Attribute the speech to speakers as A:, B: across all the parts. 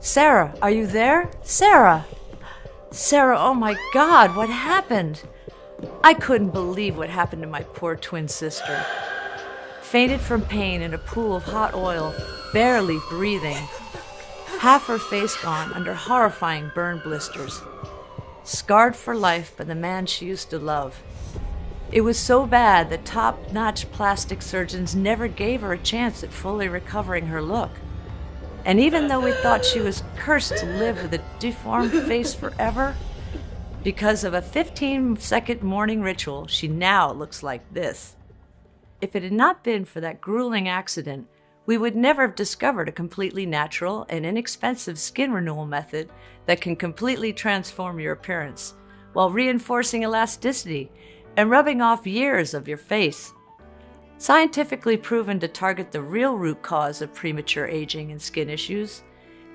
A: Sarah, are you there? Sarah! Sarah, oh my God, what happened? I couldn't believe what happened to my poor twin sister. Fainted from pain in a pool of hot oil, barely breathing. Half her face gone under horrifying burn blisters. Scarred for life by the man she used to love. It was so bad that top-notch plastic surgeons never gave her a chance at fully recovering her look. And even though we thought she was cursed to live with a deformed face forever, because of a 15-second morning ritual, she now looks like this. If it had not been for that grueling accident, we would never have discovered a completely natural and inexpensive skin renewal method that can completely transform your appearance while reinforcing elasticity and rubbing off years of your face. Scientifically proven to target the real root cause of premature aging and skin issues,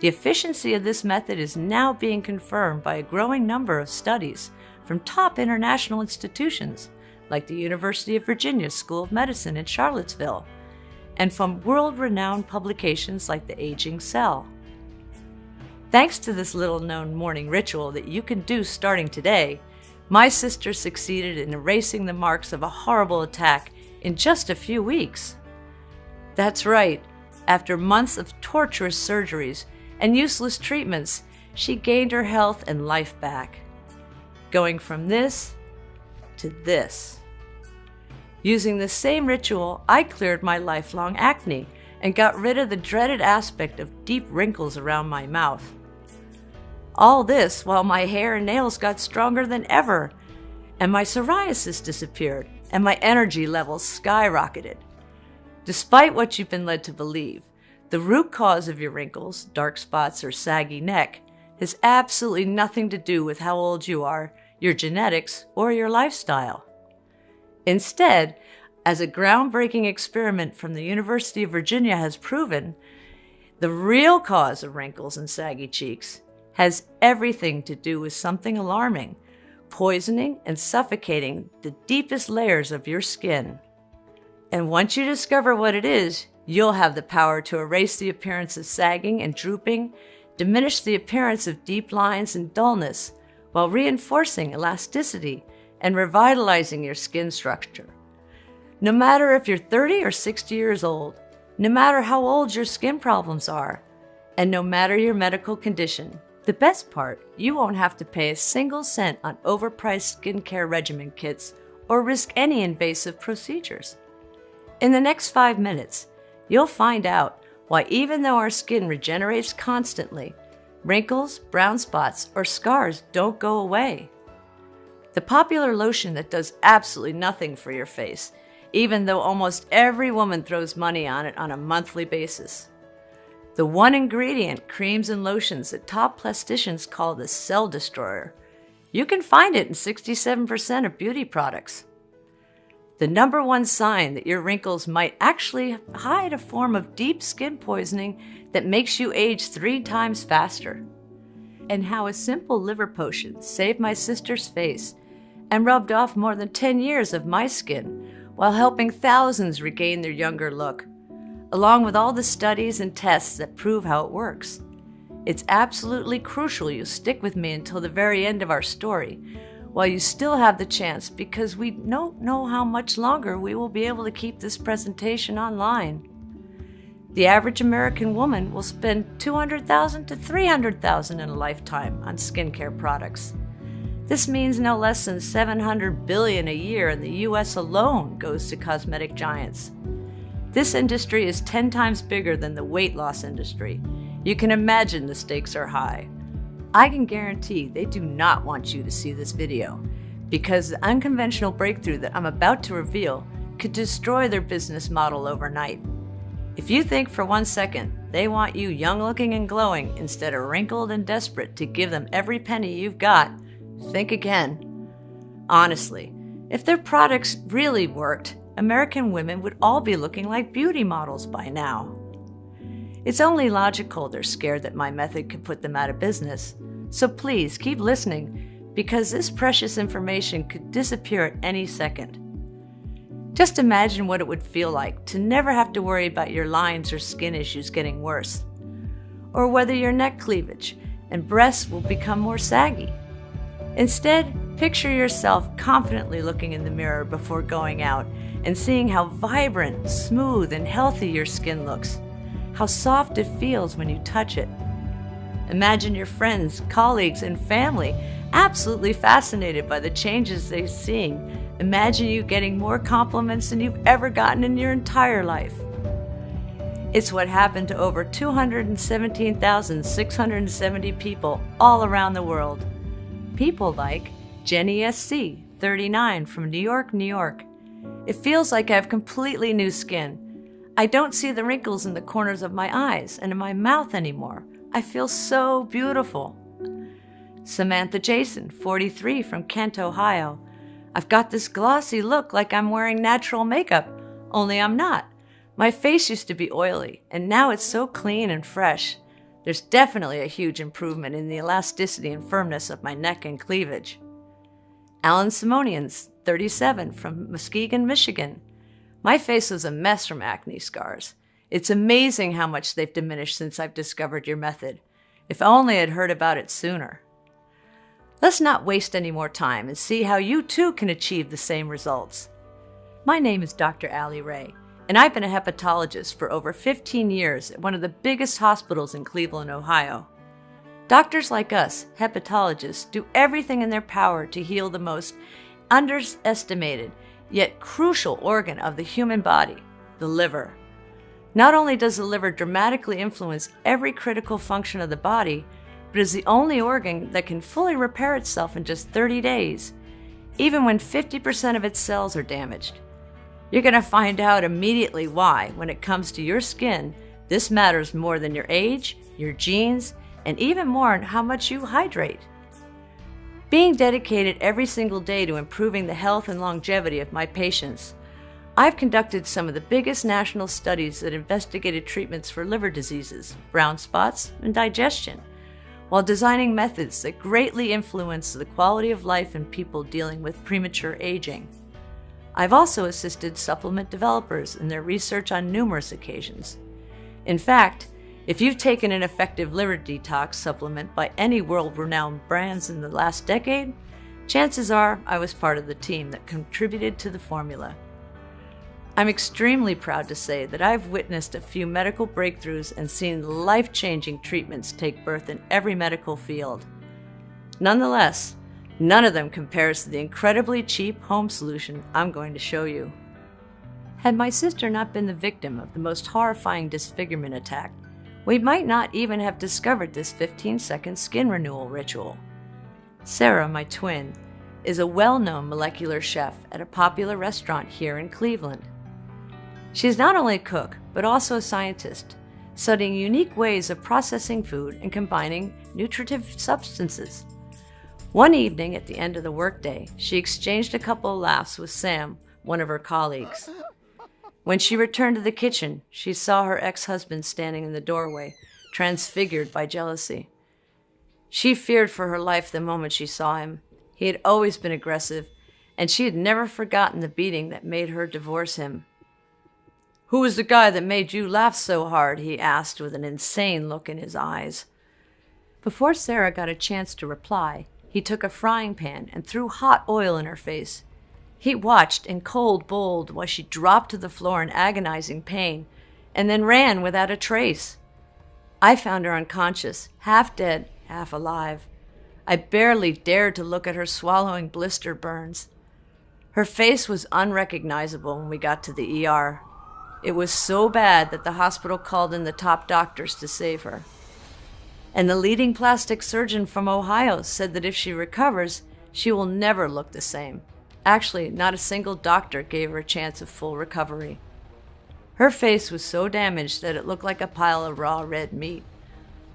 A: the efficiency of this method is now being confirmed by a growing number of studies from top international institutions like the University of Virginia School of Medicine in Charlottesville, and from world-renowned publications like the Aging Cell. Thanks to this little-known morning ritual that you can do starting today, my sister succeeded in erasing the marks of a horrible attack in just a few weeks. That's right, after months of torturous surgeries and useless treatments, she gained her health and life back. Going from this to this. Using the same ritual, I cleared my lifelong acne and got rid of the dreaded aspect of deep wrinkles around my mouth. All this while my hair and nails got stronger than ever, and my psoriasis disappeared, and my energy levels skyrocketed. Despite what you've been led to believe, the root cause of your wrinkles, dark spots, or saggy neck has absolutely nothing to do with how old you are, your genetics, or your lifestyle. Instead, as a groundbreaking experiment from the University of Virginia has proven, the real cause of wrinkles and saggy cheeks has everything to do with something alarming, poisoning and suffocating the deepest layers of your skin. And once you discover what it is, you'll have the power to erase the appearance of sagging and drooping, diminish the appearance of deep lines and dullness, while reinforcing elasticity and revitalizing your skin structure. No matter if you're 30 or 60 years old, no matter how old your skin problems are, and no matter your medical condition, the best part, you won't have to pay a single cent on overpriced skincare regimen kits or risk any invasive procedures. In the next 5 minutes, you'll find out why even though our skin regenerates constantly, wrinkles, brown spots, or scars don't go away. The popular lotion that does absolutely nothing for your face, even though almost every woman throws money on it on a monthly basis. The one ingredient creams and lotions that top plasticians call the cell destroyer. You can find it in 67% of beauty products. The number one sign that your wrinkles might actually hide a form of deep skin poisoning that makes you age 3 times faster. And how a simple liver potion saved my sister's face and rubbed off more than 10 years of my skin while helping thousands regain their younger look, along with all the studies and tests that prove how it works. It's absolutely crucial you stick with me until the very end of our story, while you still have the chance, because we don't know how much longer we will be able to keep this presentation online. The average American woman will spend $200,000 to $300,000 in a lifetime on skincare products. This means no less than $700 billion a year in the US alone goes to cosmetic giants. This industry is 10 times bigger than the weight loss industry. You can imagine the stakes are high. I can guarantee they do not want you to see this video, because the unconventional breakthrough that I'm about to reveal could destroy their business model overnight. If you think for 1 second they want you young looking and glowing instead of wrinkled and desperate to give them every penny you've got, think again. Honestly, if their products really worked, American women would all be looking like beauty models by now. It's only logical they're scared that my method could put them out of business. So please keep listening, because this precious information could disappear at any second. Just imagine what it would feel like to never have to worry about your lines or skin issues getting worse. or whether your neck cleavage and breasts will become more saggy. Instead, picture yourself confidently looking in the mirror before going out and seeing how vibrant, smooth, and healthy your skin looks, how soft it feels when you touch it. Imagine your friends, colleagues, and family absolutely fascinated by the changes they're seeing. Imagine you getting more compliments than you've ever gotten in your entire life. It's what happened to over 217,670 people all around the world. People like Jenny SC, 39, from New York, New York. It feels like I have completely new skin. I don't see the wrinkles in the corners of my eyes and in my mouth anymore. I feel so beautiful. Samantha Jason, 43, from Kent, Ohio. I've got this glossy look like I'm wearing natural makeup, only I'm not. My face used to be oily, and now it's so clean and fresh. There's definitely a huge improvement in the elasticity and firmness of my neck and cleavage. Alan Simonians, 37, from Muskegon, Michigan. My face was a mess from acne scars. It's amazing how much they've diminished since I've discovered your method. If only I'd heard about it sooner. Let's not waste any more time and see how you too can achieve the same results. My name is Dr. Allie Ray, and I've been a hepatologist for over 15 years at one of the biggest hospitals in Cleveland, Ohio. Doctors like us, hepatologists, do everything in their power to heal the most underestimated yet crucial organ of the human body, the liver. Not only does the liver dramatically influence every critical function of the body, but is the only organ that can fully repair itself in just 30 days, even when 50% of its cells are damaged. You're going to find out immediately why, when it comes to your skin, this matters more than your age, your genes, and even more on how much you hydrate. Being dedicated every single day to improving the health and longevity of my patients, I've conducted some of the biggest national studies that investigated treatments for liver diseases, brown spots, and digestion, while designing methods that greatly influence the quality of life in people dealing with premature aging. I've also assisted supplement developers in their research on numerous occasions. In fact, if you've taken an effective liver detox supplement by any world-renowned brands in the last decade, chances are I was part of the team that contributed to the formula. I'm extremely proud to say that I've witnessed a few medical breakthroughs and seen life-changing treatments take birth in every medical field. Nonetheless, none of them compares to the incredibly cheap home solution I'm going to show you. Had my sister not been the victim of the most horrifying disfigurement attack, we might not even have discovered this 15-second skin renewal ritual. Sarah, my twin, is a well-known molecular chef at a popular restaurant here in Cleveland. She's not only a cook, but also a scientist, studying unique ways of processing food and combining nutritive substances. One evening at the end of the workday, she exchanged a couple of laughs with Sam, one of her colleagues. When she returned to the kitchen, she saw her ex-husband standing in the doorway, transfigured by jealousy. She feared for her life the moment she saw him. He had always been aggressive, and she had never forgotten the beating that made her divorce him. "Who was the guy that made you laugh so hard?" he asked with an insane look in his eyes. Before Sarah got a chance to reply, he took a frying pan and threw hot oil in her face. He watched in cold bold while she dropped to the floor in agonizing pain, and then ran without a trace. I found her unconscious, half dead, half alive. I barely dared to look at her swallowing blister burns. Her face was unrecognizable when we got to the ER. It was so bad that the hospital called in the top doctors to save her. And the leading plastic surgeon from Ohio said that if she recovers, she will never look the same. Actually, not a single doctor gave her a chance of full recovery. Her face was so damaged that it looked like a pile of raw red meat.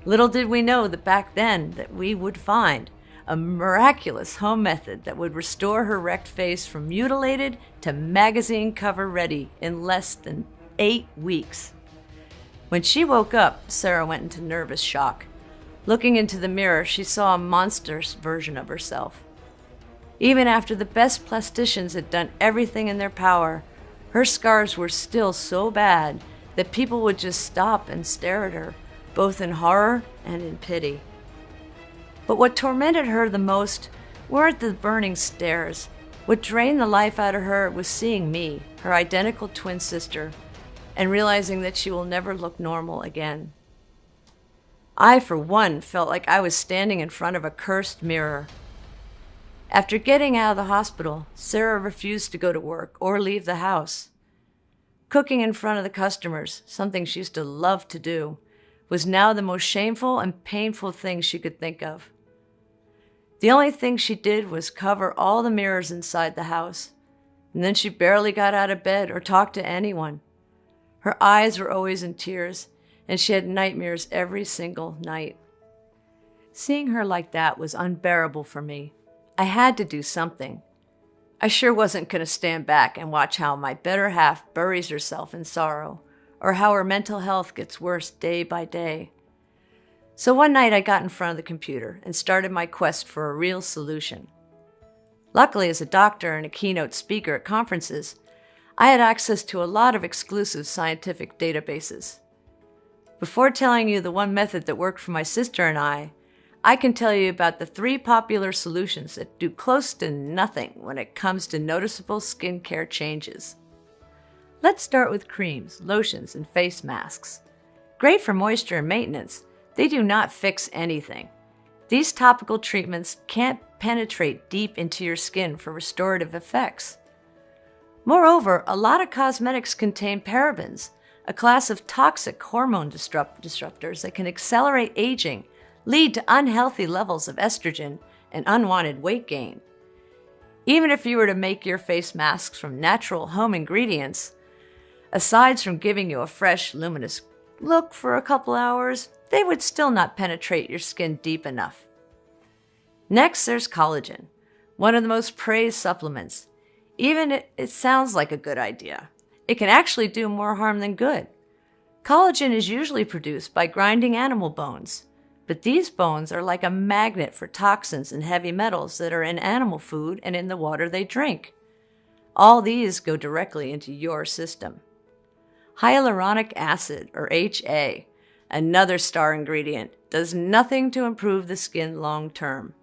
A: Little did we know that back then that we would find a miraculous home method that would restore her wrecked face from mutilated to magazine cover ready in less than 8 weeks. When she woke up, Sarah went into nervous shock. Looking into the mirror, she saw a monstrous version of herself. Even after the best plasticians had done everything in their power, her scars were still so bad that people would just stop and stare at her, both in horror and in pity. But what tormented her the most weren't the burning stares. What drained the life out of her was seeing me, her identical twin sister, and realizing that she will never look normal again. I, for one, felt like I was standing in front of a cursed mirror. After getting out of the hospital, Sarah refused to go to work or leave the house. Cooking in front of the customers, something she used to love to do, was now the most shameful and painful thing she could think of. The only thing she did was cover all the mirrors inside the house, and then she barely got out of bed or talked to anyone. Her eyes were always in tears, and she had nightmares every single night. Seeing her like that was unbearable for me. I had to do something. I sure wasn't going to stand back and watch how my better half buries herself in sorrow, or how her mental health gets worse day by day. So one night I got in front of the computer and started my quest for a real solution. Luckily, as a doctor and a keynote speaker at conferences, I had access to a lot of exclusive scientific databases. Before telling you the one method that worked for my sister and I can tell you about the 3 popular solutions that do close to nothing when it comes to noticeable skincare changes. Let's start with creams, lotions, and face masks. Great for moisture and maintenance, they do not fix anything. These topical treatments can't penetrate deep into your skin for restorative effects. Moreover, a lot of cosmetics contain parabens, a class of toxic hormone disruptors that can accelerate aging, lead to unhealthy levels of estrogen, and unwanted weight gain. Even if you were to make your face masks from natural home ingredients, aside from giving you a fresh, luminous look for a couple hours, they would still not penetrate your skin deep enough. Next, there's collagen, one of the most praised supplements. Even it sounds like a good idea. It can actually do more harm than good. Collagen is usually produced by grinding animal bones, but these bones are like a magnet for toxins and heavy metals that are in animal food and in the water they drink. All these go directly into your system. Hyaluronic acid, or HA, another star ingredient, does nothing to improve the skin long term.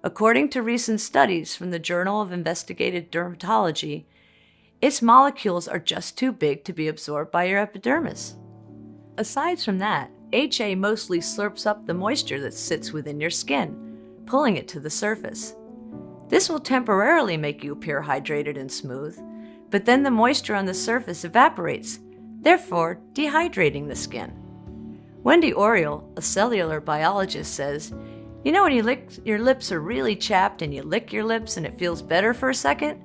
A: According to recent studies from the Journal of Investigative Dermatology, its molecules are just too big to be absorbed by your epidermis. Aside from that, HA mostly slurps up the moisture that sits within your skin, pulling it to the surface. This will temporarily make you appear hydrated and smooth, but then the moisture on the surface evaporates, therefore dehydrating the skin. Wendy Oriole, a cellular biologist, says, "You know when your lips are really chapped and you lick your lips and it feels better for a second,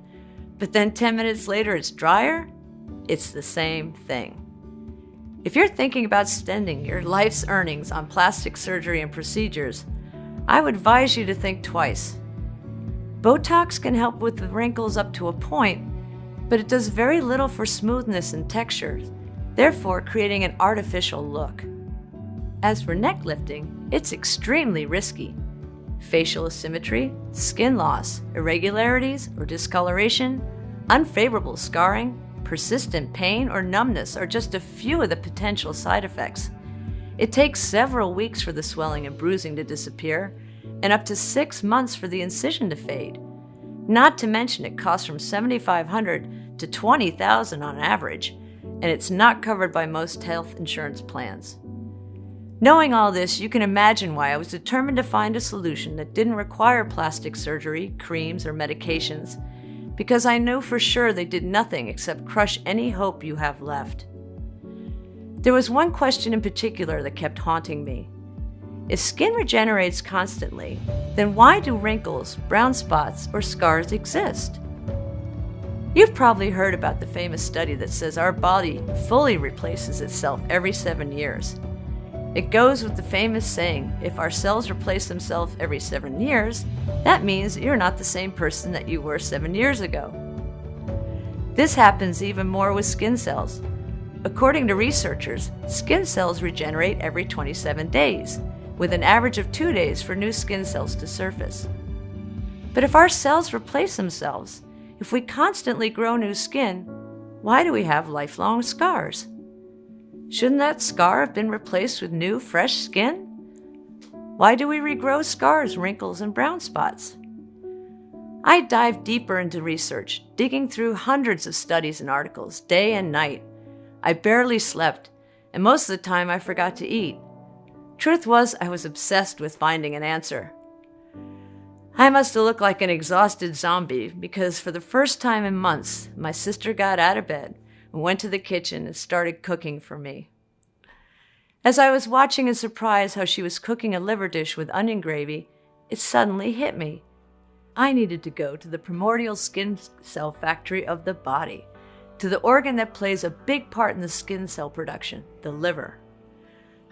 A: but then 10 minutes later it's drier? It's the same thing." If you're thinking about spending your life's earnings on plastic surgery and procedures, I would advise you to think twice. Botox can help with the wrinkles up to a point, but it does very little for smoothness and texture, therefore creating an artificial look. As for neck lifting, it's extremely risky. Facial asymmetry, skin loss, irregularities or discoloration, unfavorable scarring, persistent pain or numbness are just a few of the potential side effects. It takes several weeks for the swelling and bruising to disappear, and up to 6 months for the incision to fade. Not to mention it costs from $7,500 to $20,000 on average, and it's not covered by most health insurance plans. Knowing all this, you can imagine why I was determined to find a solution that didn't require plastic surgery, creams, or medications, because I know for sure they did nothing except crush any hope you have left. There was one question in particular that kept haunting me. If skin regenerates constantly, then why do wrinkles, brown spots, or scars exist? You've probably heard about the famous study that says our body fully replaces itself every 7 years. It goes with the famous saying, if our cells replace themselves every 7 years, that means you're not the same person that you were 7 years ago. This happens even more with skin cells. According to researchers, skin cells regenerate every 27 days, with an average of 2 days for new skin cells to surface. But if our cells replace themselves, if we constantly grow new skin, why do we have lifelong scars? Shouldn't that scar have been replaced with new, fresh skin? Why do we regrow scars, wrinkles, and brown spots? I dived deeper into research, digging through hundreds of studies and articles, day and night. I barely slept, and most of the time I forgot to eat. Truth was, I was obsessed with finding an answer. I must have looked like an exhausted zombie because for the first time in months, my sister got out of bed and went to the kitchen and started cooking for me. As I was watching in surprise how she was cooking a liver dish with onion gravy, it suddenly hit me. I needed to go to the primordial skin cell factory of the body, to the organ that plays a big part in the skin cell production, the liver.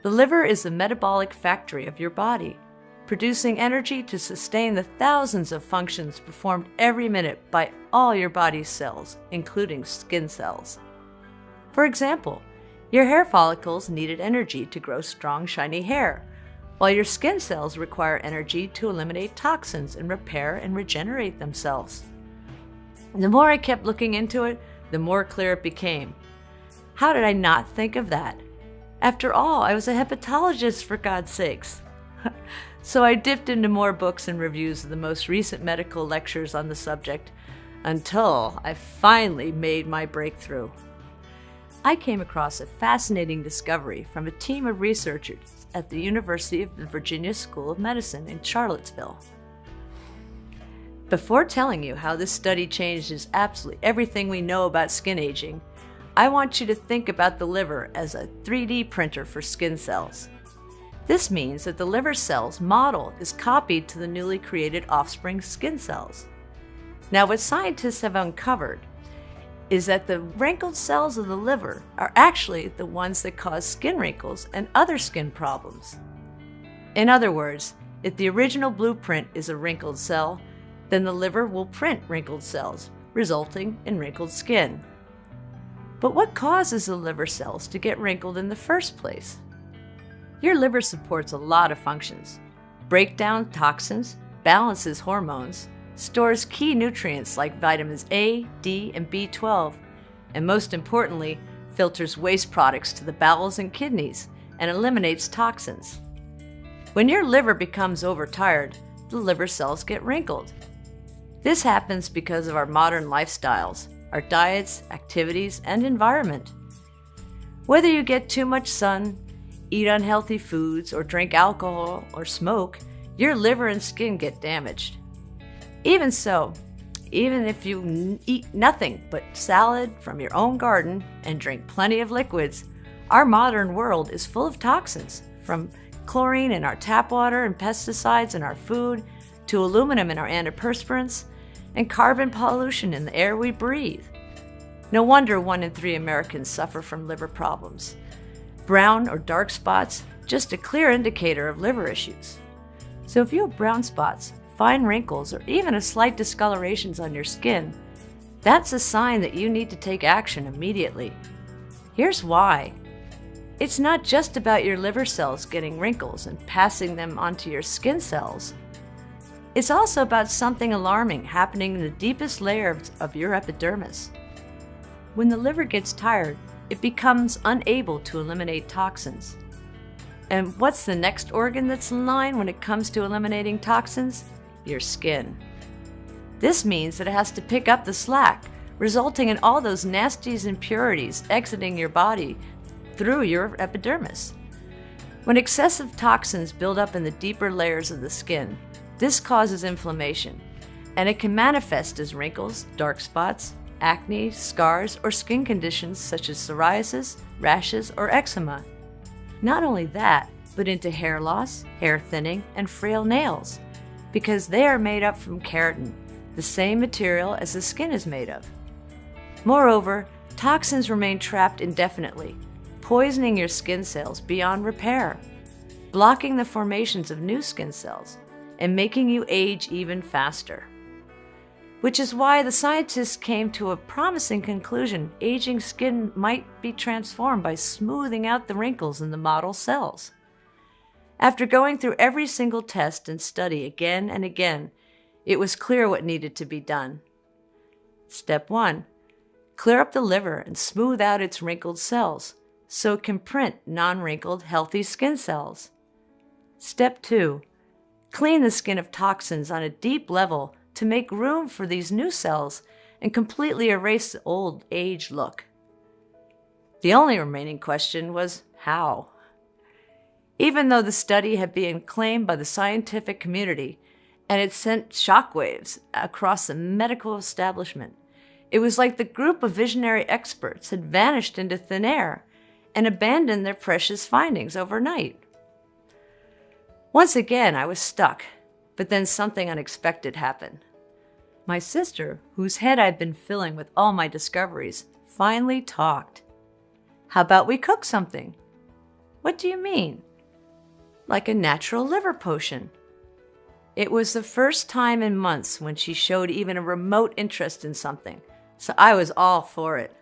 A: The liver is the metabolic factory of your body, producing energy to sustain the thousands of functions performed every minute by all your body's cells, including skin cells. For example, your hair follicles needed energy to grow strong, shiny hair, while your skin cells require energy to eliminate toxins and repair and regenerate themselves. The more I kept looking into it, the more clear it became. How did I not think of that? After all, I was a hepatologist, for God's sakes. So I dipped into more books and reviews of the most recent medical lectures on the subject until I finally made my breakthrough. I came across a fascinating discovery from a team of researchers at the University of Virginia School of Medicine in Charlottesville. Before telling you how this study changes absolutely everything we know about skin aging, I want you to think about the liver as a 3D printer for skin cells. This means that the liver cell's model is copied to the newly created offspring skin cells. Now, what scientists have uncovered is that the wrinkled cells of the liver are actually the ones that cause skin wrinkles and other skin problems. In other words, if the original blueprint is a wrinkled cell, then the liver will print wrinkled cells, resulting in wrinkled skin. But what causes the liver cells to get wrinkled in the first place? Your liver supports a lot of functions: breaks down toxins, balances hormones, stores key nutrients like vitamins A, D, and B12, and most importantly, filters waste products to the bowels and kidneys and eliminates toxins. When your liver becomes overtired, the liver cells get wrinkled. This happens because of our modern lifestyles, our diets, activities, and environment. Whether you get too much sun, eat unhealthy foods, or drink alcohol or smoke, your liver and skin get damaged. Even so, even if you eat nothing but salad from your own garden and drink plenty of liquids, our modern world is full of toxins, from chlorine in our tap water and pesticides in our food, to aluminum in our antiperspirants, and carbon pollution in the air we breathe. No wonder 1 in 3 Americans suffer from liver problems. Brown or dark spots, just a clear indicator of liver issues. So if you have brown spots, fine wrinkles, or even a slight discolorations on your skin, that's a sign that you need to take action immediately. Here's why. It's not just about your liver cells getting wrinkles and passing them onto your skin cells. It's also about something alarming happening in the deepest layers of your epidermis. When the liver gets tired, it becomes unable to eliminate toxins. And what's the next organ that's in line when it comes to eliminating toxins? Your skin. This means that it has to pick up the slack, resulting in all those nasty impurities exiting your body through your epidermis. When excessive toxins build up in the deeper layers of the skin, this causes inflammation, and it can manifest as wrinkles, dark spots, acne, scars, or skin conditions such as psoriasis, rashes, or eczema. Not only that, but into hair loss, hair thinning, and frail nails, because they are made up from keratin, the same material as the skin is made of. Moreover, toxins remain trapped indefinitely, poisoning your skin cells beyond repair, blocking the formations of new skin cells, and making you age even faster. Which is why the scientists came to a promising conclusion: aging skin might be transformed by smoothing out the wrinkles in the model cells. After going through every single test and study again and again, it was clear what needed to be done. Step 1. Clear up the liver and smooth out its wrinkled cells so it can print non-wrinkled, healthy skin cells. Step 2. Clean the skin of toxins on a deep level to make room for these new cells and completely erase the old age look. The only remaining question was how. Even though the study had been acclaimed by the scientific community and it sent shockwaves across the medical establishment, it was like the group of visionary experts had vanished into thin air and abandoned their precious findings overnight. Once again, I was stuck, but then something unexpected happened. My sister, whose head I'd been filling with all my discoveries, finally talked. How about we cook something? What do you mean? Like a natural liver potion. It was the first time in months when she showed even a remote interest in something, so I was all for it.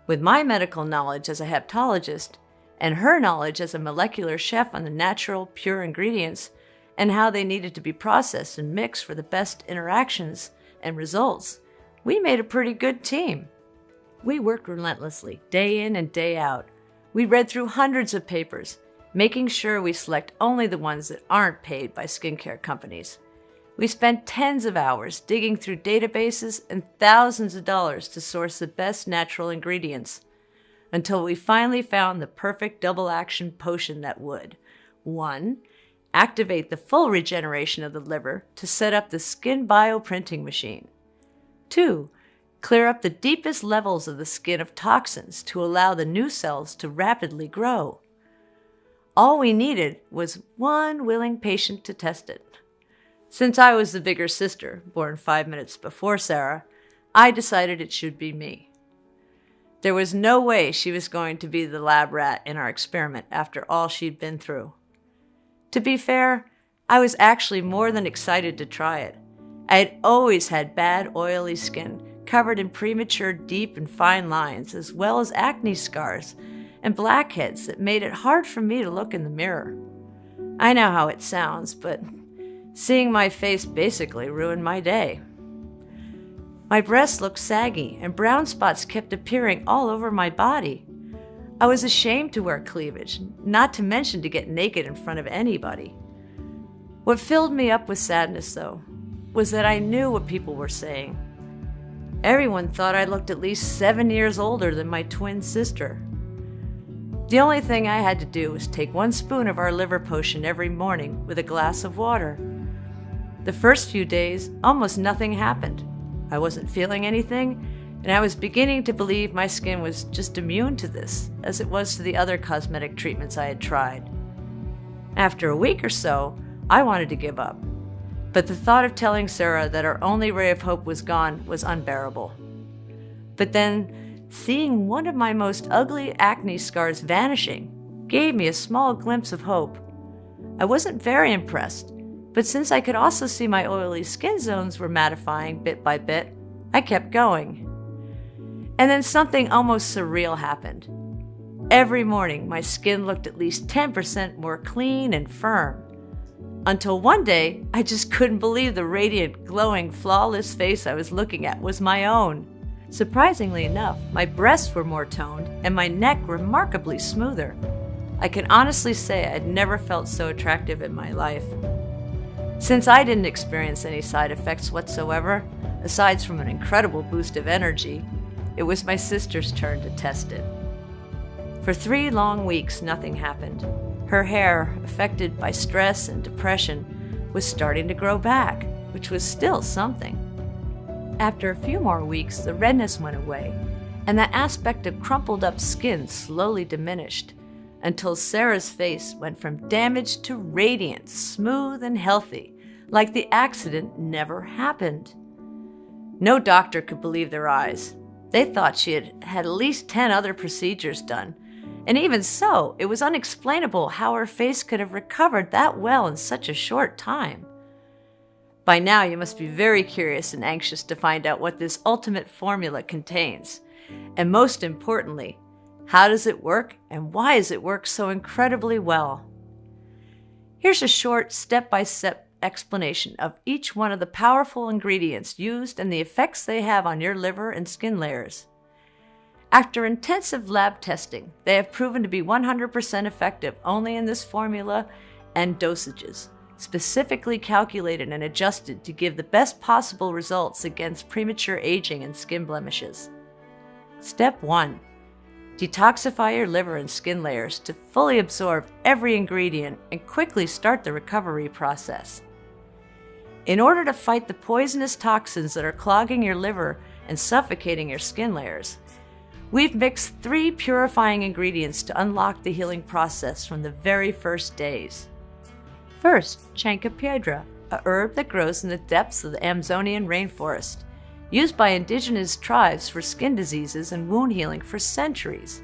A: With my medical knowledge as a hepatologist and her knowledge as a molecular chef on the natural, pure ingredients and how they needed to be processed and mixed for the best interactions and results, we made a pretty good team. We worked relentlessly, day in and day out. We read through hundreds of papers, making sure we select only the ones that aren't paid by skincare companies. We spent tens of hours digging through databases and thousands of dollars to source the best natural ingredients, until we finally found the perfect double-action potion that would 1. Activate the full regeneration of the liver to set up the skin bioprinting machine. 2. Clear up the deepest levels of the skin of toxins to allow the new cells to rapidly grow. All we needed was one willing patient to test it. Since I was the bigger sister, born 5 minutes before Sarah, I decided it should be me. There was no way she was going to be the lab rat in our experiment after all she'd been through. To be fair, I was actually more than excited to try it. I had always had bad, oily skin, covered in premature, deep and fine lines, as well as acne scars and blackheads that made it hard for me to look in the mirror. I know how it sounds, but seeing my face basically ruined my day. My breasts looked saggy, and brown spots kept appearing all over my body. I was ashamed to wear cleavage, not to mention to get naked in front of anybody. What filled me up with sadness, though, was that I knew what people were saying. Everyone thought I looked at least 7 years older than my twin sister. The only thing I had to do was take 1 spoon of our liver potion every morning with a glass of water. The first few days, almost nothing happened. I wasn't feeling anything, and I was beginning to believe my skin was just immune to this, as it was to the other cosmetic treatments I had tried. After a week or so, I wanted to give up, but the thought of telling Sarah that our only ray of hope was gone was unbearable. But then, seeing one of my most ugly acne scars vanishing gave me a small glimpse of hope. I wasn't very impressed, but since I could also see my oily skin zones were mattifying bit by bit, I kept going. And then something almost surreal happened. Every morning, my skin looked at least 10% more clean and firm. Until one day, I just couldn't believe the radiant, glowing, flawless face I was looking at was my own. Surprisingly enough, my breasts were more toned and my neck remarkably smoother. I can honestly say I'd never felt so attractive in my life. Since I didn't experience any side effects whatsoever, aside from an incredible boost of energy, it was my sister's turn to test it. For 3 long weeks, nothing happened. Her hair, affected by stress and depression, was starting to grow back, which was still something. After a few more weeks, the redness went away, and that aspect of crumpled up skin slowly diminished, until Sarah's face went from damaged to radiant, smooth and healthy, like the accident never happened. No doctor could believe their eyes. They thought she had had at least 10 other procedures done, and even so, it was unexplainable how her face could have recovered that well in such a short time. By now, you must be very curious and anxious to find out what this ultimate formula contains, and most importantly, how does it work and why does it work so incredibly well? Here's a short step-by-step explanation of each one of the powerful ingredients used and the effects they have on your liver and skin layers. After intensive lab testing, they have proven to be 100% effective only in this formula and dosages, specifically calculated and adjusted to give the best possible results against premature aging and skin blemishes. Step 1. Detoxify your liver and skin layers to fully absorb every ingredient and quickly start the recovery process. In order to fight the poisonous toxins that are clogging your liver and suffocating your skin layers, we've mixed 3 purifying ingredients to unlock the healing process from the very first days. First, Chancropiedra, a herb that grows in the depths of the Amazonian rainforest, used by indigenous tribes for skin diseases and wound healing for centuries.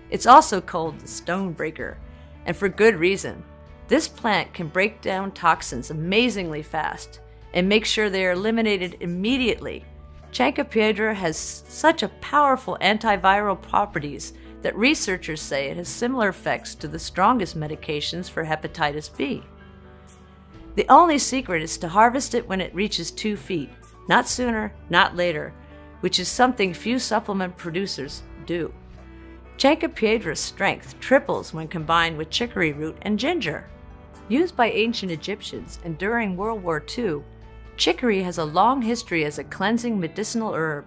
A: It's also called the stone breaker, and for good reason. This plant can break down toxins amazingly fast and make sure they are eliminated immediately. Chancropiedra has such a powerful antiviral properties that researchers say it has similar effects to the strongest medications for hepatitis B. The only secret is to harvest it when it reaches 2 feet, not sooner, not later, which is something few supplement producers do. Chancropiedra's strength triples when combined with chicory root and ginger. Used by ancient Egyptians and during World War II, chicory has a long history as a cleansing medicinal herb.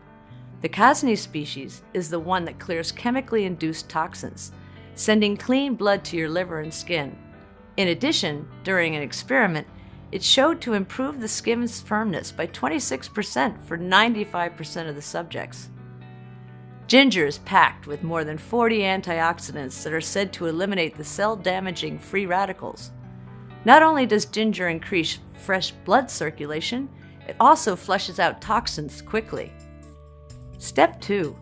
A: The Casni species is the one that clears chemically induced toxins, sending clean blood to your liver and skin. In addition, during an experiment, it showed to improve the skin's firmness by 26% for 95% of the subjects. Ginger is packed with more than 40 antioxidants that are said to eliminate the cell-damaging free radicals. Not only does ginger increase fresh blood circulation, it also flushes out toxins quickly. Step 2.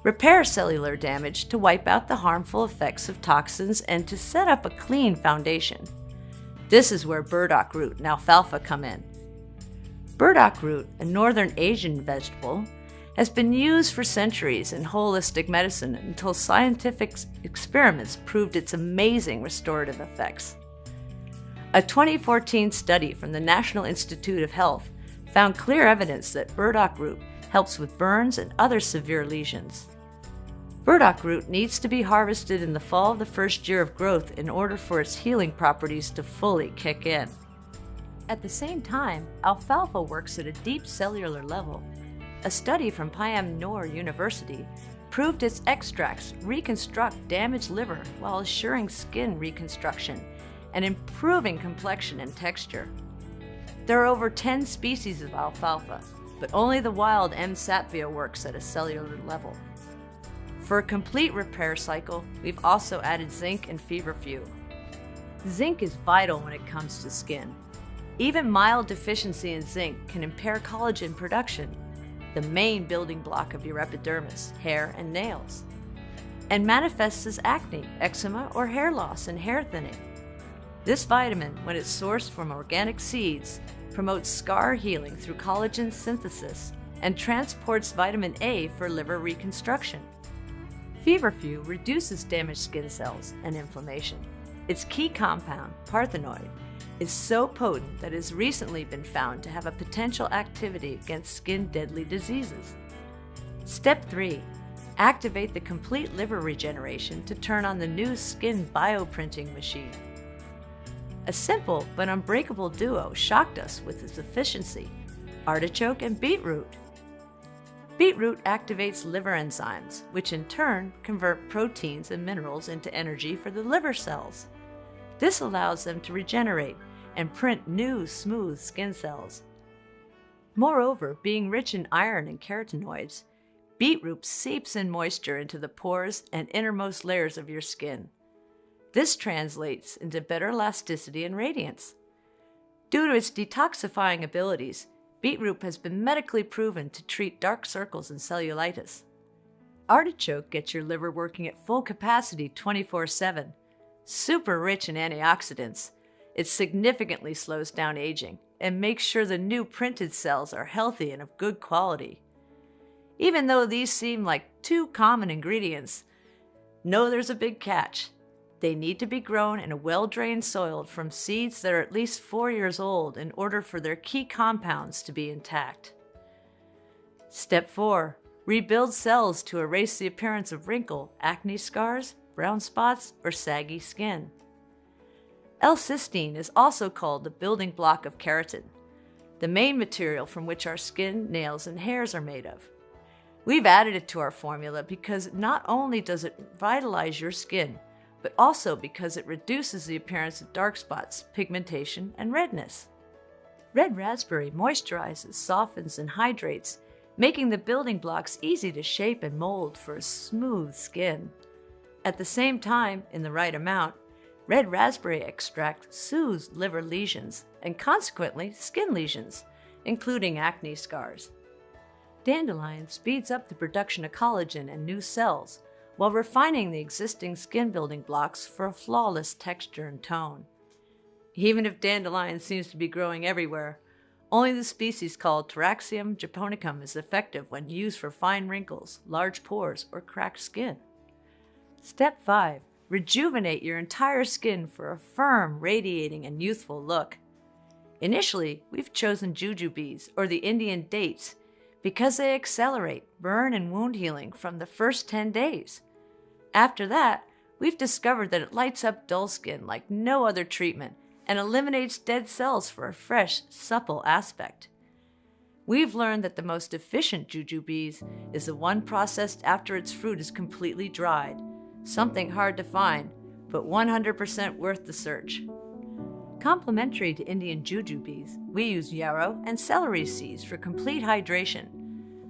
A: Repair cellular damage to wipe out the harmful effects of toxins and to set up a clean foundation. This is where burdock root and alfalfa come in. Burdock root, a northern Asian vegetable, has been used for centuries in holistic medicine until scientific experiments proved its amazing restorative effects. A 2014 study from the National Institute of Health found clear evidence that burdock root helps with burns and other severe lesions. Burdock root needs to be harvested in the fall of the first year of growth in order for its healing properties to fully kick in. At the same time, alfalfa works at a deep cellular level. A study from Pyongyang University proved its extracts reconstruct damaged liver while assuring skin reconstruction and improving complexion and texture. There are over 10 species of alfalfa, but only the wild M. sativa works at a cellular level. For a complete repair cycle, we've also added zinc and feverfew. Zinc is vital when it comes to skin. Even mild deficiency in zinc can impair collagen production, the main building block of your epidermis, hair, and nails, and manifests as acne, eczema, or hair loss and hair thinning. This vitamin, when it's sourced from organic seeds, promotes scar healing through collagen synthesis and transports vitamin A for liver reconstruction. Feverfew reduces damaged skin cells and inflammation. Its key compound, parthenoid, is so potent that it has recently been found to have a potential activity against skin-deadly diseases. Step 3. Activate the complete liver regeneration to turn on the new skin bioprinting machine. A simple but unbreakable duo shocked us with its efficiency: artichoke and beetroot. Beetroot activates liver enzymes, which in turn convert proteins and minerals into energy for the liver cells. This allows them to regenerate and print new, smooth skin cells. Moreover, being rich in iron and carotenoids, beetroot seeps in moisture into the pores and innermost layers of your skin. This translates into better elasticity and radiance. Due to its detoxifying abilities, beetroot has been medically proven to treat dark circles and cellulitis. Artichoke gets your liver working at full capacity 24/7. Super rich in antioxidants, it significantly slows down aging and makes sure the new printed cells are healthy and of good quality. Even though these seem like 2 common ingredients, know there's a big catch. They need to be grown in a well-drained soil from seeds that are at least 4 years old in order for their key compounds to be intact. Step 4. rebuild cells to erase the appearance of wrinkle, acne scars, brown spots, or saggy skin. L-cysteine is also called the building block of keratin, the main material from which our skin, nails, and hairs are made of. We've added it to our formula because not only does it revitalize your skin, but also because it reduces the appearance of dark spots, pigmentation, and redness. Red raspberry moisturizes, softens, and hydrates, making the building blocks easy to shape and mold for a smooth skin. At the same time, in the right amount, red raspberry extract soothes liver lesions and consequently skin lesions, including acne scars. Dandelion speeds up the production of collagen and new cells while refining the existing skin building blocks for a flawless texture and tone. Even if dandelion seems to be growing everywhere, only the species called Taraxium japonicum is effective when used for fine wrinkles, large pores, or cracked skin. Step 5. Rejuvenate your entire skin for a firm, radiating, and youthful look. Initially, we've chosen jujubes, or the Indian dates, because they accelerate burn and wound healing from the first 10 days. After that, we've discovered that it lights up dull skin like no other treatment and eliminates dead cells for a fresh, supple aspect. We've learned that the most efficient jujubes is the one processed after its fruit is completely dried, something hard to find, but 100% worth the search. Complementary to Indian jujubes, we use yarrow and celery seeds for complete hydration.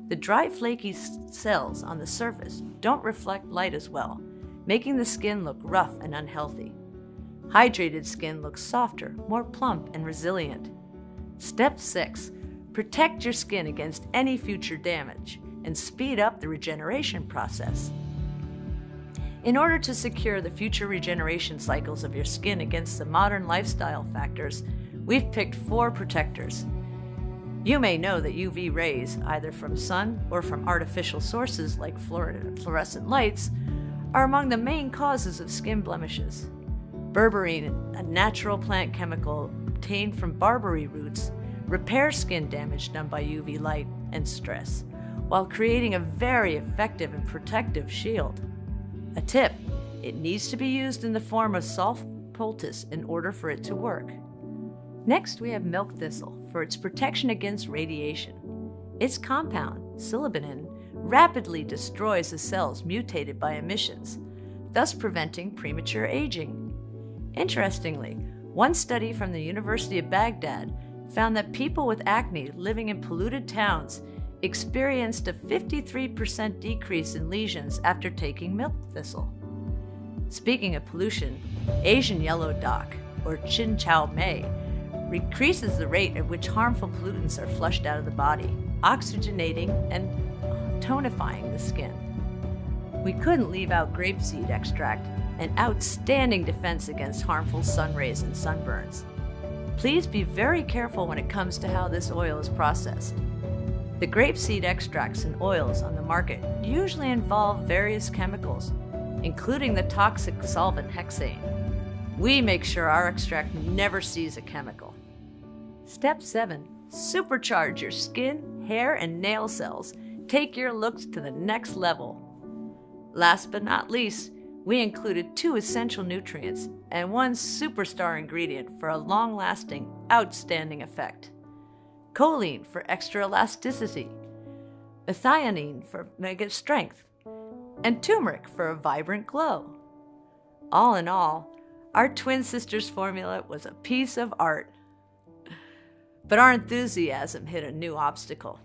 A: The dry, flaky cells on the surface don't reflect light as well, making the skin look rough and unhealthy. Hydrated skin looks softer, more plump, and resilient. Step 6. Protect your skin against any future damage and speed up the regeneration process. In order to secure the future regeneration cycles of your skin against the modern lifestyle factors, we've picked 4 protectors. You may know that UV rays, either from sun or from artificial sources like fluorescent lights, are among the main causes of skin blemishes. Berberine, a natural plant chemical obtained from barberry roots, repairs skin damage done by UV light and stress, while creating a very effective and protective shield. A tip: it needs to be used in the form of soft poultice in order for it to work. Next, we have milk thistle for its protection against radiation. Its compound, silibinin, rapidly destroys the cells mutated by emissions, thus preventing premature aging. Interestingly, one study from the University of Baghdad found that people with acne living in polluted towns experienced a 53% decrease in lesions after taking milk thistle. Speaking of pollution, Asian yellow dock, or chin chow mei, increases the rate at which harmful pollutants are flushed out of the body, oxygenating and tonifying the skin. We couldn't leave out grapeseed extract, an outstanding defense against harmful sun rays and sunburns. Please be very careful when it comes to how this oil is processed. The grapeseed extracts and oils on the market usually involve various chemicals, including the toxic solvent hexane. We make sure our extract never sees a chemical. Step 7. Supercharge your skin, hair, and nail cells. Take your looks to the next level. Last but not least, we included 2 essential nutrients and 1 superstar ingredient for a long-lasting, outstanding effect. Choline for extra elasticity, methionine for mega strength, and turmeric for a vibrant glow. All in all, our twin sisters formula was a piece of art. But our enthusiasm hit a new obstacle.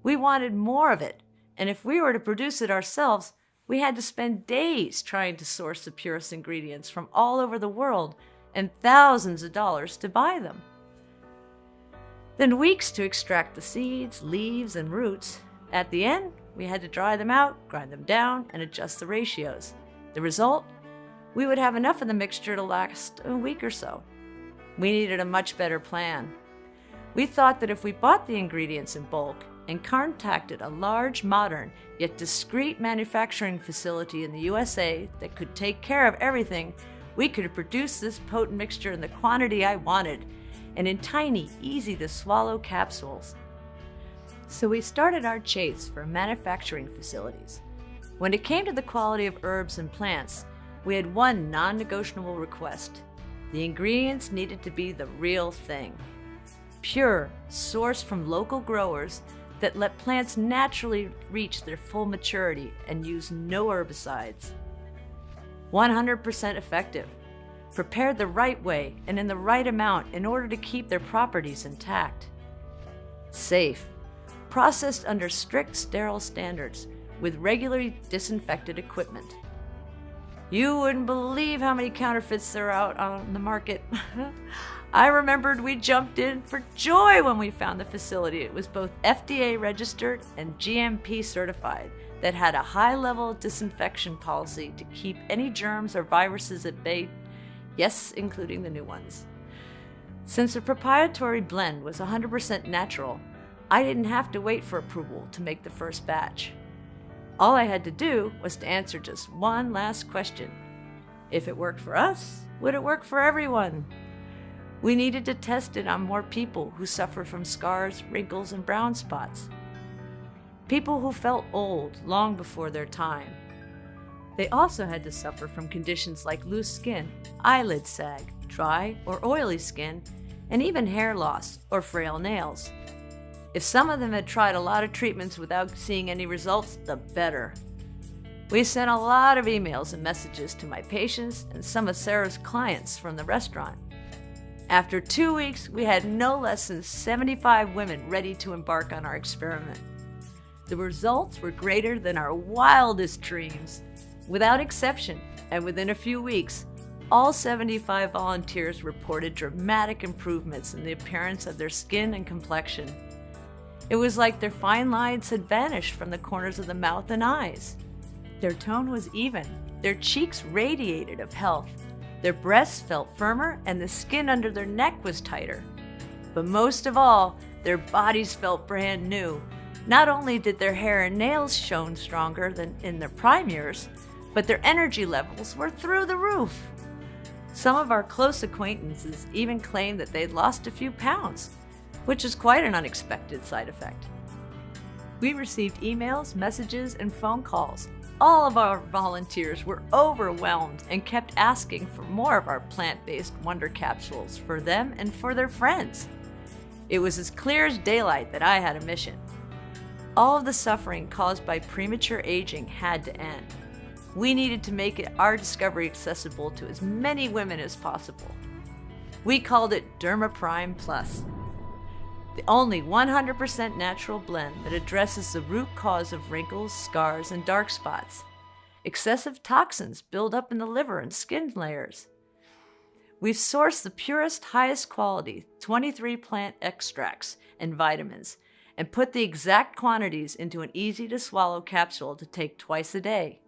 A: We wanted more of it, and if we were to produce it ourselves, we had to spend days trying to source the purest ingredients from all over the world and thousands of dollars to buy them. Then weeks to extract the seeds, leaves, and roots. At the end, we had to dry them out, grind them down, and adjust the ratios. The result? We would have enough of the mixture to last a week or so. We needed a much better plan. We thought that if we bought the ingredients in bulk and contacted a large, modern, yet discreet manufacturing facility in the USA that could take care of everything, we could produce this potent mixture in the quantity I wanted and in tiny, easy-to-swallow capsules. So we started our chase for manufacturing facilities. When it came to the quality of herbs and plants, we had one non-negotiable request. The ingredients needed to be the real thing. Pure, sourced from local growers that let plants naturally reach their full maturity and use no herbicides. 100% effective, prepared the right way and in the right amount in order to keep their properties intact. Safe, processed under strict sterile standards with regularly disinfected equipment. You wouldn't believe how many counterfeits there are out on the market. I remembered we jumped in for joy when we found the facility. It was both FDA registered and GMP certified that had a high-level disinfection policy to keep any germs or viruses at bay, yes, including the new ones. Since the proprietary blend was 100% natural, I didn't have to wait for approval to make the first batch. All I had to do was to answer just one last question. If it worked for us, would it work for everyone? We needed to test it on more people who suffer from scars, wrinkles, and brown spots. People who felt old long before their time. They also had to suffer from conditions like loose skin, eyelid sag, dry or oily skin, and even hair loss or frail nails. If some of them had tried a lot of treatments without seeing any results, the better. We sent a lot of emails and messages to my patients and some of Sarah's clients from the restaurant. After 2 weeks, we had no less than 75 women ready to embark on our experiment. The results were greater than our wildest dreams. Without exception, and within a few weeks, all 75 volunteers reported dramatic improvements in the appearance of their skin and complexion. It was like their fine lines had vanished from the corners of the mouth and eyes. Their tone was even, their cheeks radiated of health. Their breasts felt firmer and the skin under their neck was tighter. But most of all, their bodies felt brand new. Not only did their hair and nails shone stronger than in their prime years, but their energy levels were through the roof. Some of our close acquaintances even claimed that they'd lost a few pounds, which is quite an unexpected side effect. We received emails, messages, and phone calls. All of our volunteers were overwhelmed and kept asking for more of our plant-based wonder capsules for them and for their friends. It was as clear as daylight that I had a mission. All of the suffering caused by premature aging had to end. We needed to make our discovery accessible to as many women as possible. We called it DermaPrime Plus, the only 100% natural blend that addresses the root cause of wrinkles, scars, and dark spots. Excessive toxins build up in the liver and skin layers. We've sourced the purest, highest quality 23 plant extracts and vitamins and put the exact quantities into an easy-to-swallow capsule to take twice a day.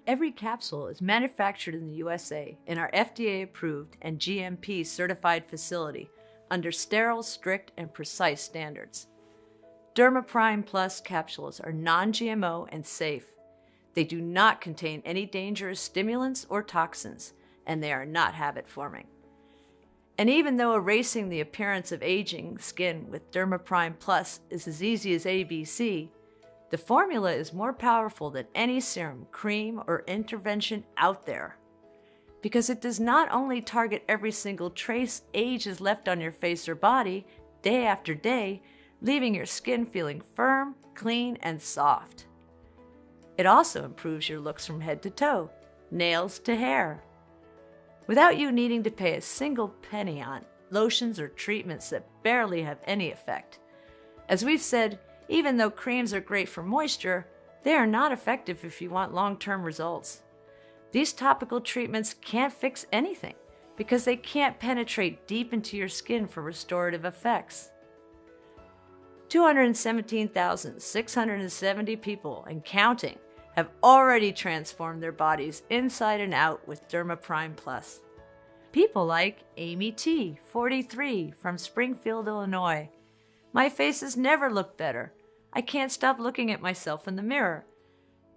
A: Every capsule is manufactured in the USA in our FDA-approved and GMP-certified facility under sterile, strict, and precise standards. DermaPrime Plus capsules are non-GMO and safe. They do not contain any dangerous stimulants or toxins, and they are not habit-forming. And even though erasing the appearance of aging skin with DermaPrime Plus is as easy as ABC, the formula is more powerful than any serum, cream, or intervention out there. Because it does not only target every single trace age has left on your face or body, day after day, leaving your skin feeling firm, clean, and soft. It also improves your looks from head to toe, nails to hair, without you needing to pay a single penny on lotions or treatments that barely have any effect. As we've said, even though creams are great for moisture, they are not effective if you want long-term results. These topical treatments can't fix anything because they can't penetrate deep into your skin for restorative effects. 217,670 people and counting have already transformed their bodies inside and out with DermaPrime Plus. People like Amy T., 43, from Springfield, Illinois. My face has never looked better. I can't stop looking at myself in the mirror.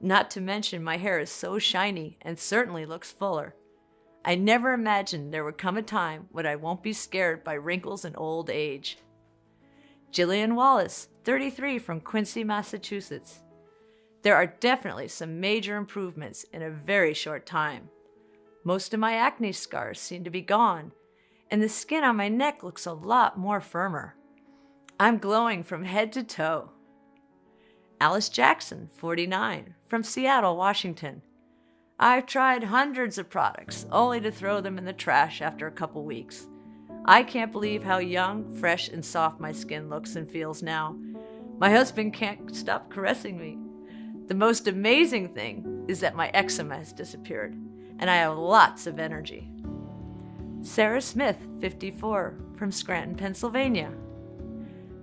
A: Not to mention my hair is so shiny and certainly looks fuller. I never imagined there would come a time when I won't be scared by wrinkles and old age. Jillian Wallace, 33, from Quincy, Massachusetts. There are definitely some major improvements in a very short time. Most of my acne scars seem to be gone, and the skin on my neck looks a lot more firmer. I'm glowing from head to toe. Alice Jackson, 49, from Seattle, Washington. I've tried hundreds of products, only to throw them in the trash after a couple weeks. I can't believe how young, fresh, and soft my skin looks and feels now. My husband can't stop caressing me. The most amazing thing is that my eczema has disappeared, and I have lots of energy. Sarah Smith, 54, from Scranton, Pennsylvania.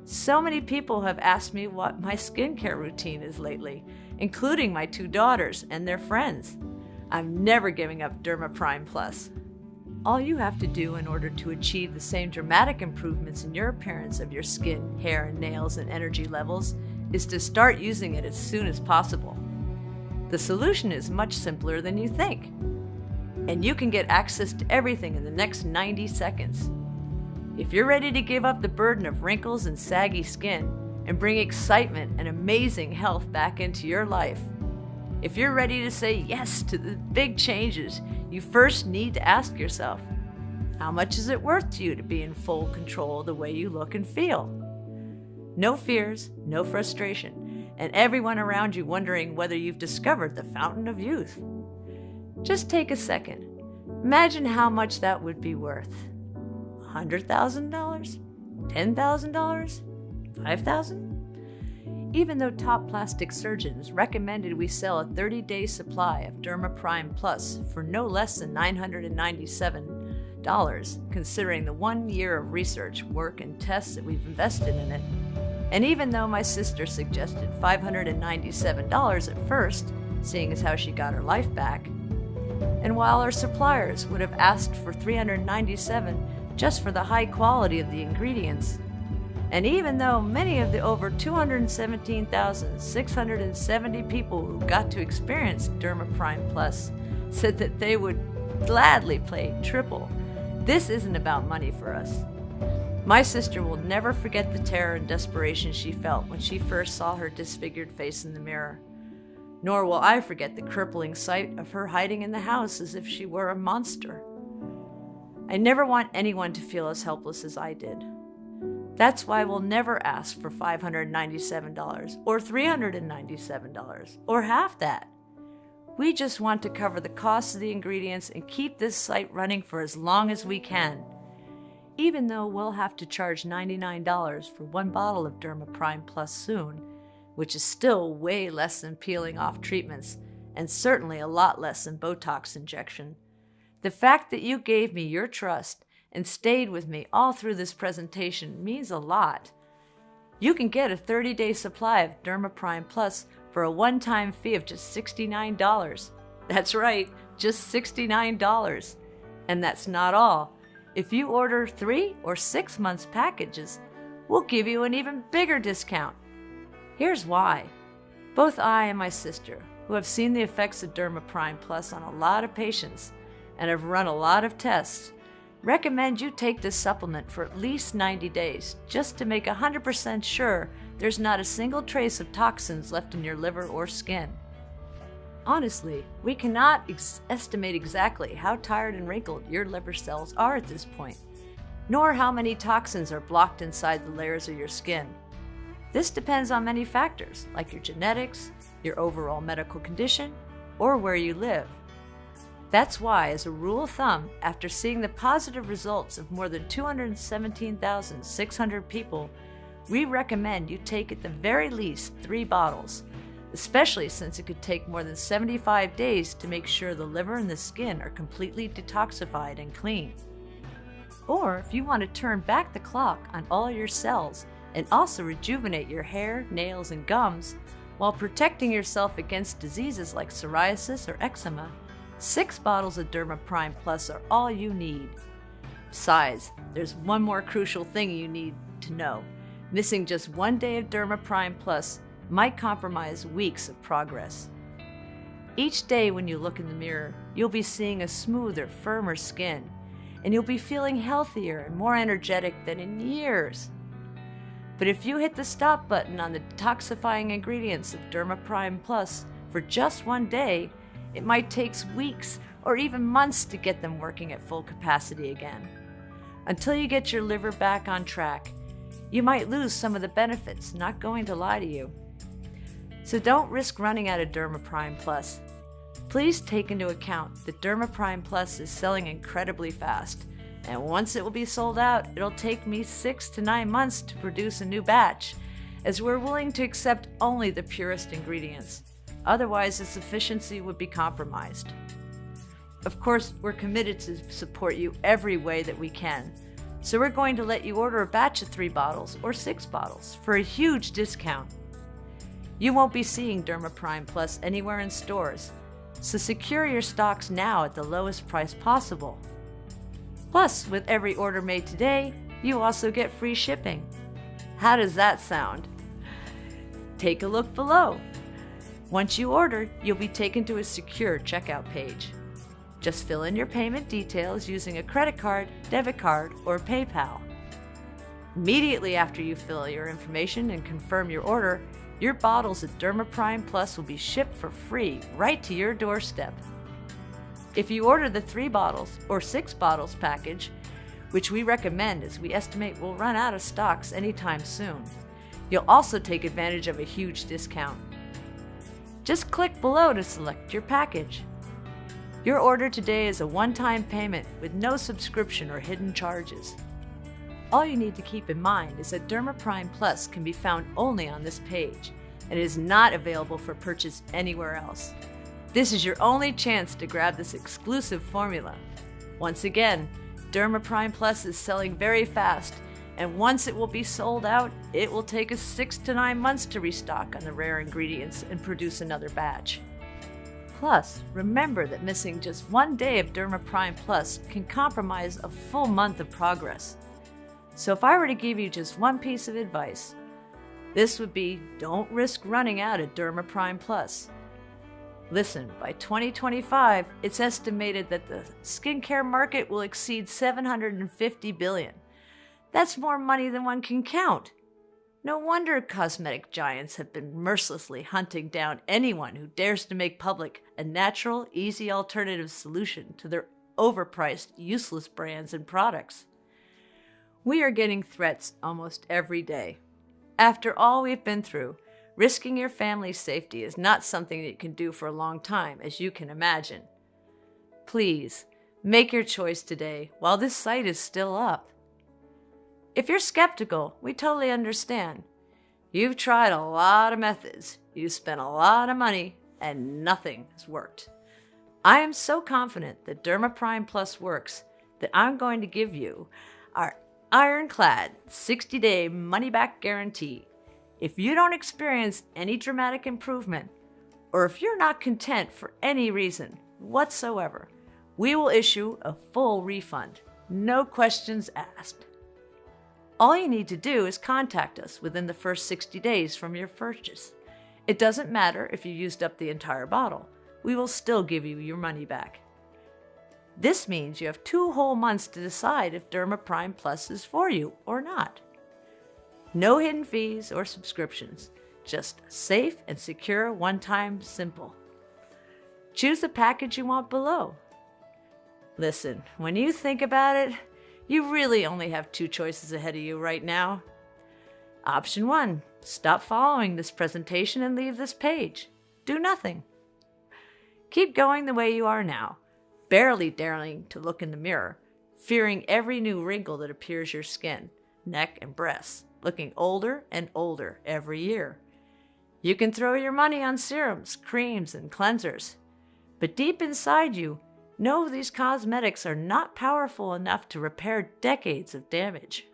A: So many people have asked me what my skincare routine is lately, including my 2 daughters and their friends. I'm never giving up DermaPrime Plus. All you have to do in order to achieve the same dramatic improvements in your appearance of your skin, hair, and nails and energy levels is to start using it as soon as possible. The solution is much simpler than you think, and you can get access to everything in the next 90 seconds. If you're ready to give up the burden of wrinkles and saggy skin and bring excitement and amazing health back into your life, if you're ready to say yes to the big changes, you first need to ask yourself, how much is it worth to you to be in full control of the way you look and feel? No fears, no frustration, and everyone around you wondering whether you've discovered the fountain of youth. Just take a second. Imagine how much that would be worth. $100,000? $10,000? $5,000? Even though top plastic surgeons recommended we sell a 30-day supply of DermaPrime Plus for no less than $997, considering the 1 year of research, work, and tests that we've invested in it, and even though my sister suggested $597 at first, seeing as how she got her life back, and while our suppliers would have asked for $397 just for the high quality of the ingredients, and even though many of the over 217,670 people who got to experience DermaPrime Plus said that they would gladly pay triple, this isn't about money for us. My sister will never forget the terror and desperation she felt when she first saw her disfigured face in the mirror. Nor will I forget the crippling sight of her hiding in the house as if she were a monster. I never want anyone to feel as helpless as I did. That's why we'll never ask for $597 or $397 or half that. We just want to cover the cost of the ingredients and keep this site running for as long as we can. Even though we'll have to charge $99 for 1 bottle of DermaPrime Plus soon, which is still way less than peeling off treatments and certainly a lot less than Botox injection. The fact that you gave me your trust and stayed with me all through this presentation means a lot. You can get a 30-day supply of DermaPrime Plus for a one-time fee of just $69. That's right, just $69. And that's not all. If you order 3 or 6 months packages, we'll give you an even bigger discount. Here's why. Both I and my sister, who have seen the effects of DermaPrime Plus on a lot of patients and have run a lot of tests, recommend you take this supplement for at least 90 days just to make 100% sure there's not a single trace of toxins left in your liver or skin. Honestly, we cannot estimate exactly how tired and wrinkled your liver cells are at this point, nor how many toxins are blocked inside the layers of your skin. This depends on many factors, like your genetics, your overall medical condition, or where you live. That's why, as a rule of thumb, after seeing the positive results of more than 217,600 people, we recommend you take at the very least 3 bottles, especially since it could take more than 75 days to make sure the liver and the skin are completely detoxified and clean. Or if you want to turn back the clock on all your cells and also rejuvenate your hair, nails, and gums while protecting yourself against diseases like psoriasis or eczema, 6 bottles of DermaPrime Plus are all you need. Besides, there's one more crucial thing you need to know. Missing just 1 day of DermaPrime Plus might compromise weeks of progress. Each day when you look in the mirror, you'll be seeing a smoother, firmer skin, and you'll be feeling healthier and more energetic than in years. But if you hit the stop button on the detoxifying ingredients of DermaPrime Plus for just one day, it might take weeks or even months to get them working at full capacity again. Until you get your liver back on track, you might lose some of the benefits, not going to lie to you. So don't risk running out of DermaPrime Plus. Please take into account that DermaPrime Plus is selling incredibly fast, and once it will be sold out, it'll take me 6 to 9 months to produce a new batch, as we're willing to accept only the purest ingredients. Otherwise, its efficiency would be compromised. Of course, we're committed to support you every way that we can, so we're going to let you order a batch of 3 bottles or 6 bottles for a huge discount. You won't be seeing DermaPrime Plus anywhere in stores, so secure your stocks now at the lowest price possible. Plus, with every order made today, you also get free shipping. How does that sound? Take a look below. Once you order, you'll be taken to a secure checkout page. Just fill in your payment details using a credit card, debit card, or PayPal. Immediately after you fill your information and confirm your order, your bottles of DermaPrime Plus will be shipped for free right to your doorstep. If you order the 3 bottles or 6 bottles package, which we recommend as we estimate we'll run out of stocks anytime soon, you'll also take advantage of a huge discount. Just click below to select your package. Your order today is a one-time payment with no subscription or hidden charges. All you need to keep in mind is that DermaPrime Plus can be found only on this page and is not available for purchase anywhere else. This is your only chance to grab this exclusive formula. Once again, DermaPrime Plus is selling very fast, and once it will be sold out, it will take us 6 to 9 months to restock on the rare ingredients and produce another batch. Plus, remember that missing just one day of DermaPrime Plus can compromise a full month of progress. So if I were to give you just one piece of advice, this would be don't risk running out of DermaPrime Plus. Listen, by 2025, it's estimated that the skincare market will exceed $750 billion. That's more money than one can count. No wonder cosmetic giants have been mercilessly hunting down anyone who dares to make public a natural, easy alternative solution to their overpriced, useless brands and products. We are getting threats almost every day. After all we've been through, risking your family's safety is not something that you can do for a long time, as you can imagine. Please, make your choice today while this site is still up. If you're skeptical, we totally understand. You've tried a lot of methods, you've spent a lot of money, and nothing has worked. I am so confident that DermaPrime Plus works that I'm going to give you our ironclad 60-day money-back guarantee. If you don't experience any dramatic improvement, or if you're not content for any reason whatsoever, we will issue a full refund, no questions asked. All you need to do is contact us within the first 60 days from your purchase. It doesn't matter if you used up the entire bottle. We will still give you your money back. This means you have 2 whole months to decide if DermaPrime Plus is for you or not. No hidden fees or subscriptions, just safe and secure one-time simple. Choose the package you want below. Listen, when you think about it, you really only have 2 choices ahead of you right now. Option 1, stop following this presentation and leave this page. Do nothing. Keep going the way you are now, barely daring to look in the mirror, fearing every new wrinkle that appears your skin, neck, and breasts, looking older and older every year. You can throw your money on serums, creams, and cleansers, but deep inside you, know these cosmetics are not powerful enough to repair decades of damage.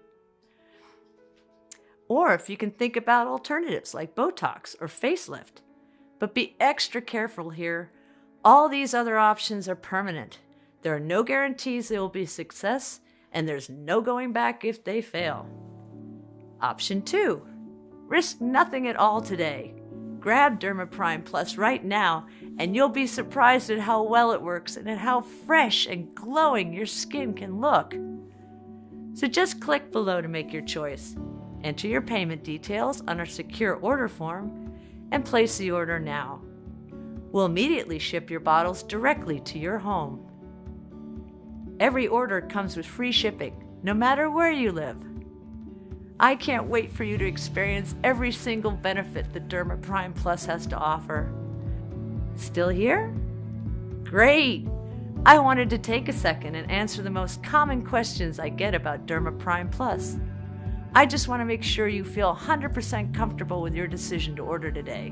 A: Or if you can think about alternatives like Botox or facelift. But be extra careful here. All these other options are permanent. There are no guarantees they will be a success, and there's no going back if they fail. Option 2. Risk nothing at all today. Grab DermaPrime Plus right now, and you'll be surprised at how well it works and at how fresh and glowing your skin can look. So just click below to make your choice. enter your payment details on our secure order form, and place the order now. We'll immediately ship your bottles directly to your home. Every order comes with free shipping, no matter where you live. I can't wait for you to experience every single benefit that DermaPrime Plus has to offer. Still here? Great! I wanted to take a second and answer the most common questions I get about DermaPrime Plus. I just want to make sure you feel 100% comfortable with your decision to order today.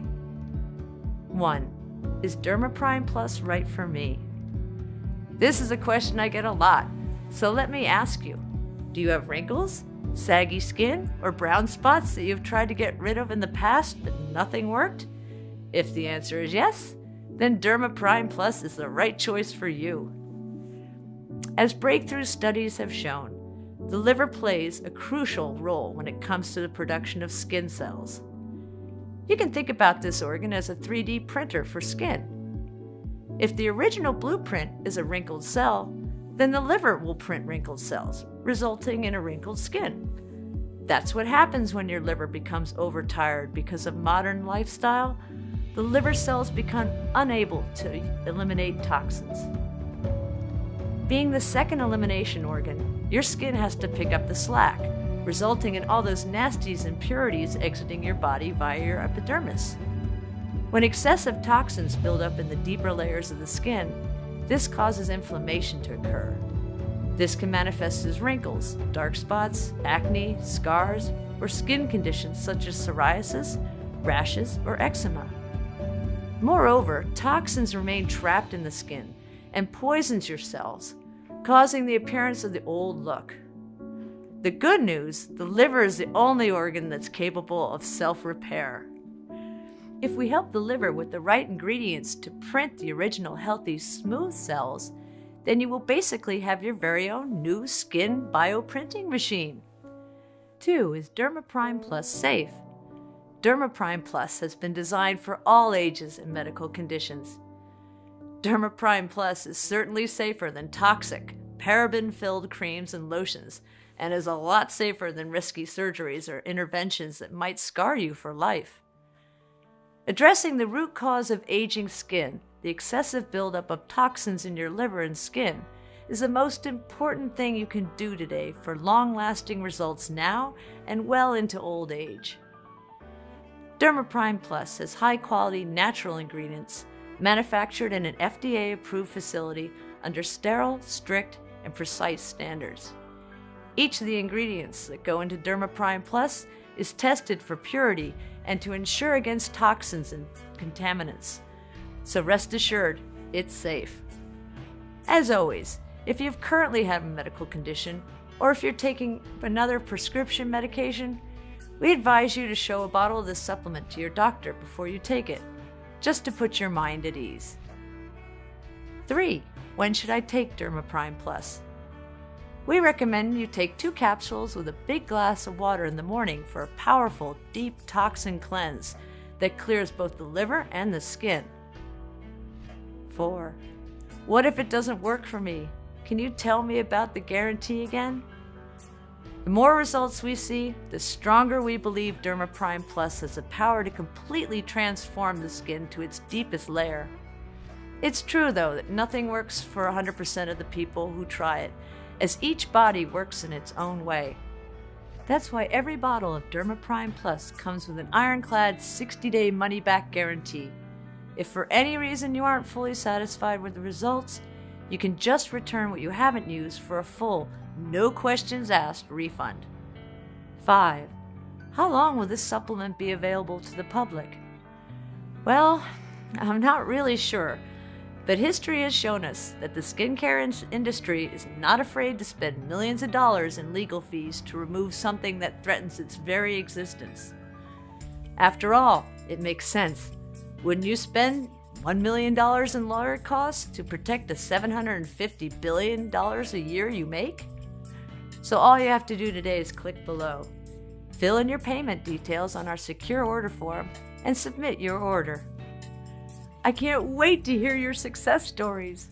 A: 1. Is DermaPrime Plus right for me? This is a question I get a lot, so let me ask you. Do you have wrinkles, saggy skin, or brown spots that you've tried to get rid of in the past but nothing worked? If the answer is yes, then DermaPrime Plus is the right choice for you. As breakthrough studies have shown, the liver plays a crucial role when it comes to the production of skin cells. You can think about this organ as a 3D printer for skin. If the original blueprint is a wrinkled cell, then the liver will print wrinkled cells, resulting in a wrinkled skin. That's what happens when your liver becomes overtired because of modern lifestyle. The liver cells become unable to eliminate toxins. Being the second elimination organ, your skin has to pick up the slack, resulting in all those nasty impurities exiting your body via your epidermis. When excessive toxins build up in the deeper layers of the skin, this causes inflammation to occur. This can manifest as wrinkles, dark spots, acne, scars, or skin conditions such as psoriasis, rashes, or eczema. Moreover, toxins remain trapped in the skin and poisons your cells, causing the appearance of the old look. The good news, the liver is the only organ that's capable of self-repair. If we help the liver with the right ingredients to print the original healthy, smooth cells, then you will basically have your very own new skin bioprinting machine. 2. Is DermaPrime Plus safe? DermaPrime Plus has been designed for all ages and medical conditions. DermaPrime Plus is certainly safer than toxic, paraben-filled creams and lotions, and is a lot safer than risky surgeries or interventions that might scar you for life. Addressing the root cause of aging skin, the excessive buildup of toxins in your liver and skin, is the most important thing you can do today for long-lasting results now and well into old age. DermaPrime Plus has high-quality natural ingredients manufactured in an FDA-approved facility under sterile, strict, and precise standards. Each of the ingredients that go into DermaPrime Plus is tested for purity and to ensure against toxins and contaminants. So rest assured, it's safe. As always, if you currently have a medical condition or if you're taking another prescription medication, we advise you to show a bottle of this supplement to your doctor before you take it, just to put your mind at ease. 3. When should I take DermaPrime Plus? We recommend you take 2 capsules with a big glass of water in the morning for a powerful, deep toxin cleanse that clears both the liver and the skin. 4. What if it doesn't work for me? Can you tell me about the guarantee again? The more results we see, the stronger we believe DermaPrime Plus has the power to completely transform the skin to its deepest layer. It's true, though, that nothing works for 100% of the people who try it, as each body works in its own way. That's why every bottle of DermaPrime Plus comes with an ironclad 60-day money-back guarantee. If for any reason you aren't fully satisfied with the results, you can just return what you haven't used for a full, no questions asked refund. 5. How long will this supplement be available to the public? Well, I'm not really sure, but history has shown us that the skincare industry is not afraid to spend millions of dollars in legal fees to remove something that threatens its very existence. After all, it makes sense. Wouldn't you spend $1 million in lawyer costs to protect the $750 billion a year you make? So all you have to do today is click below. Fill in your payment details on our secure order form and submit your order. I can't wait to hear your success stories.